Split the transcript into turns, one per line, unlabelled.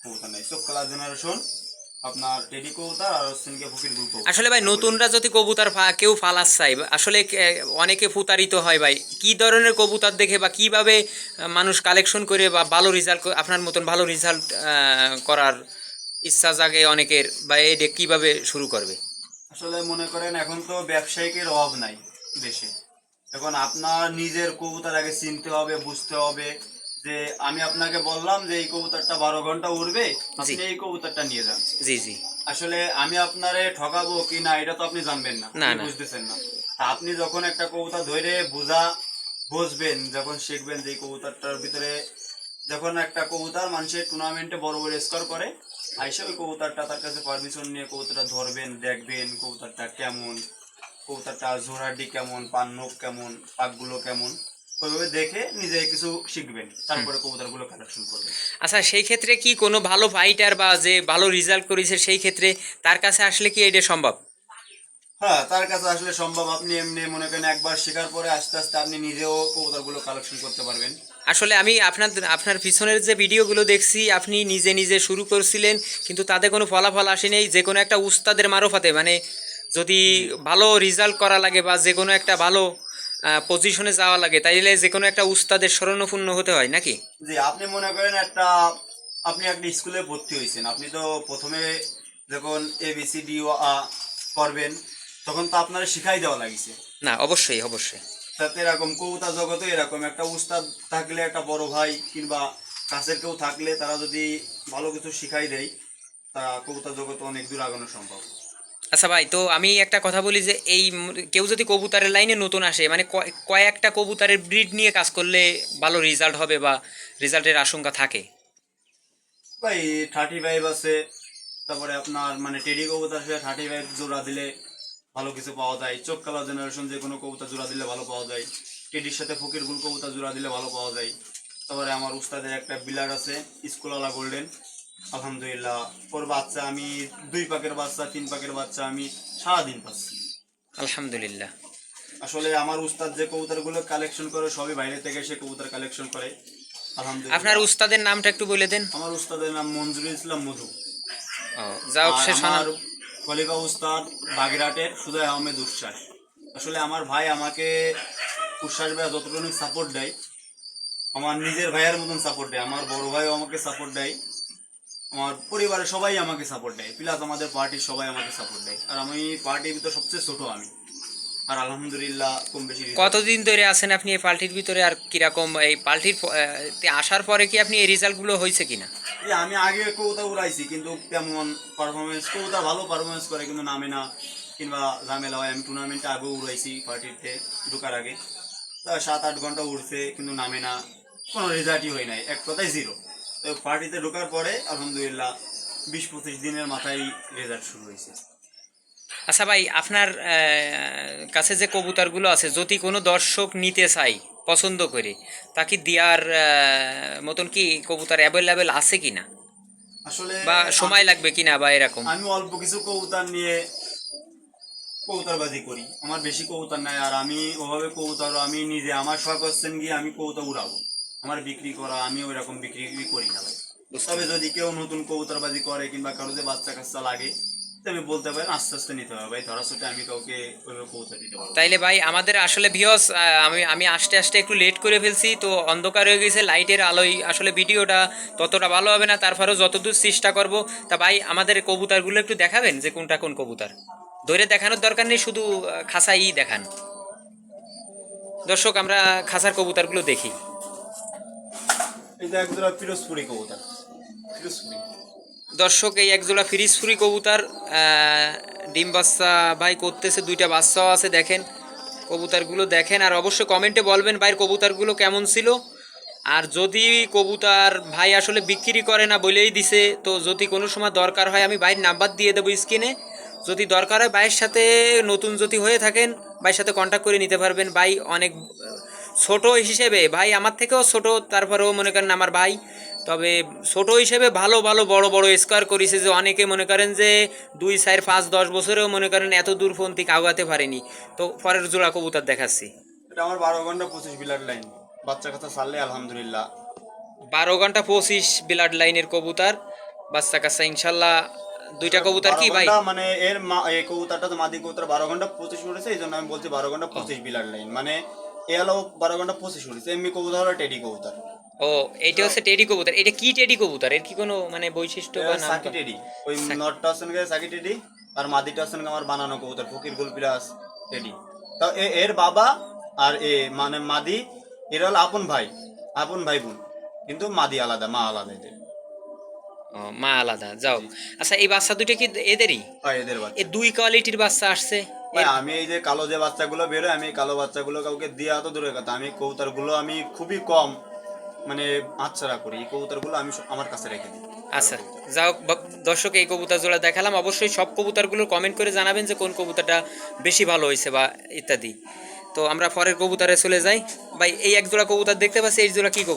কবুতর নাই। চোখ কালার জেনারেশন আপনার টেডি কবুতর আর হচ্ছে গিয়ে ফকির গুল কবুতর।
আসলে ভাই নতুনরা যদি কবুতর কেউ ফালাস চাই, আসলে অনেকে ফুতারিত হয় ভাই, কি ধরনের কবুতর দেখে বা কিভাবে মানুষ কালেকশন করে বা ভালো রেজাল্ট, আপনার মতন ভালো রেজাল্ট করার ইচ্ছা জাগে অনেকের, বা এটা কিভাবে শুরু করবে?
আসলে মনে করেন এখন তো ব্যবসায়িকের অভাব নাই দেশে। এখন আপনার নিজের কবুতর আগে চিনতে হবে, বুঝতে হবে যে আমি আপনাকে বললাম যে এই কবুতরটা 12 ঘন্টা উড়বে,
জি
আপনি এই কবুতরটা নিয়ে যান।
জি জি।
আসলে আমি আপনারে ঠকাবো কি না এটা তো আপনি জানবেন না,
না
আপনি
না।
বুঝতেছেন না। তা আপনি যখন একটা কবুতর ধরে বুঝবেন, যখন শিখবেন যে এই কবুতরটার ভিতরে, যখন একটা কবুতর মানুষের টুর্নামেন্টে বড় বড় স্কোর করে, আইসা ওই কবুতরটা তার কাছে পারমিশন নিয়ে কবুতরটা ধরবেন, দেখবেন কবুতরটা কেমন, কবুতরটা ঝোড়াডি কেমন, পান নখ কেমন, পাকগুলো কেমন, ওইভাবে দেখে নিজে কিছু শিখবেন, তারপরে কবুতরগুলো কালেকশন করবেন।
আচ্ছা, সেই ক্ষেত্রে কি কোনো ভালো ফাইটার বা যে ভালো রেজাল্ট করেছে সেই ক্ষেত্রে তার কাছে আসলে কি এটা সম্ভব?
হ্যাঁ, তার কাছে আসলে সম্ভব। আপনি এমনি মনে করেন একবার শেখার পরে আস্তে আস্তে আপনি নিজেও কবুতরগুলো কালেকশন করতে পারবেন।
আসলে আমি আপনার আপনার পিছনের যে ভিডিওগুলো দেখছি, আপনি নিজে নিজে শুরু করছিলেন, কিন্তু তাতে কোনো ফলাফল আসেনি। যে কোনো একটা উস্তাদের মারফতে, মানে যদি
জি
ভালো রেজাল্ট করা লাগে বা যে কোনো একটা ভালো পজিশনে যাওয়া লাগে, তাইলে যে কোনো একটা উস্তাদের শরণাপন্ন হতে হয় নাকি?
জি, আপনি মনে করেন আপনি একটা স্কুলে ভর্তি হয়েছেন, আপনি তো প্রথমে যখন ABCD ও আ করবেন, তখন তো আপনার শিখাই দেওয়া লাগিছে।
না, অবশ্যই অবশ্যই।
তাতে এরকম কবুতর জগতে এরকম একটা উস্তাদ থাকলে, একটা বড় ভাই কিংবা কাছের কেউ থাকলে, তারা যদি ভালো কিছু শিখাই দেয়, তা কবুতর জগতে অনেক দূর আগানো সম্ভব।
আচ্ছা ভাই, তো আমি একটা কথা বলি যে এই কেউ যদি কবুতরের লাইনে নতুন আসে, মানে কয়েকটা কবুতরের ব্রিড নিয়ে কাজ করলে ভালো রেজাল্ট হবে বা রেজাল্টের আশঙ্কা থাকে?
ভাই 35 আছে, তারপরে আপনার মানে টেডি কবুতর সে 35 জোড়া দিলে ভালো কিছু পাওয়া যায়। চোখ কালার জেনারেশন যে কোনো কবুতর জোড়া দিলে ভালো পাওয়া যায়। টেডির সাথে ফকির গুল কবুতর জোড়া দিলে ভালো পাওয়া যায়। তারপরে আমার উস্তাদের একটা বিলার আছে, স্কুলওয়ালা গোল্ডেন, আলহামদুলিল্লাহ ওর বাচ্চা আমি 2 পাকের বাচ্চা 3 পাকের বাচ্চা আমি সারাদিন পাচ্ছি।
আলহামদুলিল্লাহ।
আসলে আমার উস্তাদ যে কবুতরগুলো কালেকশন করে সবই বাইরে থেকে এসে কবুতর কালেকশন করে,
আপনার
আলহামদুলিল্লাহ।
উস্তাদের নামটা একটু বলে দেন।
আমার উস্তাদের নাম মঞ্জুরুল ইসলাম মধু।
ও, যাও
আর
সে শোনান।
আমার খলিফা উস্তাদ বাগেরহাটের সুদয় আহমেদ উচ্ছ্বাস। আসলে আমার ভাই আমাকে উচ্ছ্বাস ভাই যতটুকু সাপোর্ট দেয়, আমার নিজের ভাইয়ের মতন সাপোর্ট দেয়। আমার বড় ভাইও আমাকে সাপোর্ট দেয়, আমার পরিবারের সবাই আমাকে সাপোর্ট দেয়, প্লাস আমাদের পার্টির সবাই আমাকে সাপোর্ট দেয়। আর আমি পার্টির ভিতর সবচেয়ে ছোট আমি, আর আলহামদুলিল্লাহ কম বেশি রেজাল্ট করছি।
কতদিন ধরে আছেন আপনি এই পাল্টির ভিতরে, আর কিরকম এই পাল্টির তে আসার পরে কি আপনি এই রেজাল্টগুলো হয়েছে কিনা?
এই আমি আগে কবুতর উড়াইছি, কিন্তু তেমন পারফরমেন্স, কবুতর ভালো পারফরমেন্স করে কিন্তু নামে না কিংবা ঝামেলা হয়। আমি টুর্নামেন্টে আগেও উড়াইছি, পার্টিতে ঢোকার আগে তা 7-8 ঘন্টা উঠছে কিন্তু নামে না, কোনো রেজাল্টই হয় নাই, এক কথায় জিরো। তো পার্টিতে ঢোকার পরে আলহামদুলিল্লাহ 20-25 দিনের মাথায় রেজাল্ট শুরু হয়েছে।
আচ্ছা ভাই, আপনার কাছে যে কবুতরগুলো আছে, যদি কোনো দর্শক নিতে চাই পছন্দ করে, তাকে দেওয়ার মতন কি কবুতর অ্যাভেলেবেল আছে কিনা,
আসলে
বা
আমি
সময় লাগবে কিনা বা এরকম?
আমি অল্প কিছু কবুতর নিয়ে কবুতরবাজি করি, আমার বেশি কবুতর নাই। আর আমি ওভাবে কবুতর আমি নিজে, আমার শখ হচ্ছেন গিয়ে আমি কবুতর উড়াবো, আমার বিক্রি করা, আমি ওই রকম বিক্রি করি না ভাই।
বুঝতে
তবে
পারছি।
যদি কেউ নতুন কবুতরবাজি করে কিংবা কারো যে বাচ্চা কাচ্চা লাগে, তো আমি বলতে পারেন আস্তে আস্তে নিতে হবে ভাই, ধরা ছোটে আমি কাউকে ওইভাবে কবুতর দিতে পারবো না।
তাইলে ভাই আমাদের আসলে ভিউয়ার্স, আমি আমি আসতে আসতে একটু লেট করে ফেলছি, তো অন্ধকার হয়ে গেছে, লাইটের আলোয় আসলে ভিডিওটা ততটা ভালো হবে না, তারপরেও যতদূর চেষ্টা করব। তা ভাই আমাদের কবুতরগুলো একটু দেখাবেন যে কোনটা কোন কবুতর? ধরে দেখানোর দরকার নেই, শুধু খাঁচাই দেখান। দর্শক, আমরা খাঁচার কবুতরগুলো দেখি।
এই যে একজোড়া পিরোজপুরি কবুতর, পিরোজপুরি।
দর্শক, এই একজোড়া ফিরিজপুরি কবুতর, ডিম বাচ্চা ভাই করতেছে, দুইটা বাচ্চাও আছে, দেখেন কবুতরগুলো দেখেন, আর অবশ্যই কমেন্টে বলবেন ভাইয়ের কবুতরগুলো কেমন ছিল। আর যদি কবুতর ভাই আসলে বিক্রি করে না বলেই দিছে, তো যদি কোনো সময় দরকার হয় আমি ভাইয়ের নাম্বার দিয়ে দেবো স্ক্রিনে। যদি দরকার হয় ভাইয়ের সাথে, নতুন যদি হয়ে থাকেন, ভাইয়ের সাথে কন্ট্যাক্ট করে নিতে পারবেন। ভাই অনেক ছোট হিসেবে, ভাই আমার থেকেও ছোট, তারপরেও মনে করেন আমার ভাই, তবে ছোট হিসেবে ভালো ভালো বড় বড় স্কোর করেছে, যে অনেকে মনে করেন যে 2, 4, 5, 10 বছরেও মনে করেন এত দূরপন্থী আগাতে পারেনি। তো পরের জোড়া কবুতর দেখাচ্ছি।
এটা আমার 12 ঘন্টা 25 বিলার লাইন, বাচ্চা কাচ্চা ছাড়লে আলহামদুলিল্লাহ।
12 ঘন্টা 25 ব্লাড লাইনের কবুতর, বাচ্চা কাচ্চা ইনশাল্লাহ দুইটা কবুতর
12
কি ভাই?
ঘন্টা মানে এই কবুতরটা তো মাদি কবুতর 12 ঘন্টা 25 উঠেছে, এই জন্য আমি বলছি 12 ঘন্টা 25 বিলার লাইন, মানে এ হলো 12 ঘন্টা 25 উঠেছে। এমনি কবুতর হলো টেডি কবুতর।
ও এইটা হচ্ছে টেডি কবুতর। এটা কি টেডি কবুতর? এর কি কোনো মানে বৈশিষ্ট্য বা নাম?
সাকি টেডি, ওই নটটা হচ্ছে নাকি সাকি টেডি, আর মাদিটা হচ্ছে নাকি আমার বানানো কবুতর ফকির গুল প্লাস টেডি। তো এর বাবা আর মানে মাদি এরা হলো আপন ভাই বোন, কিন্তু মাদি আলাদা, মা আলাদা এদের।
ও মা আলাদা, যাও। আচ্ছা এই বাচ্চা দুইটা কি এদেরই?
হয় এদের
এ
বাচ্চা।
দুই কোয়ালিটির বাচ্চা আসছে?
ভাই আমি এই যে কালো যে বাচ্চাগুলো বেরোয়, আমি এই কালো বাচ্চাগুলো কাউকে দেওয়া তো দূরের কথা, আমি কবুতরগুলো আমি খুবই কম মানে হাতছাড়া করি। এই কবুতরগুলো আমি আমার কাছে রেখে দিই।
আচ্ছা যাও দর্শক, এই কবুতর জোড়া দেখালাম। অবশ্যই সব কবুতরগুলো কমেন্ট করে জানাবেন যে কোন কবুতরটা বেশি ভালো হয়েছে বা ইত্যাদি। তো আমরা পরের কবুতরে চলে যাই। ভাই এই এক জোড়া কবুতর দেখতে পাচ্ছি, এই জোড়া কি কবুতর?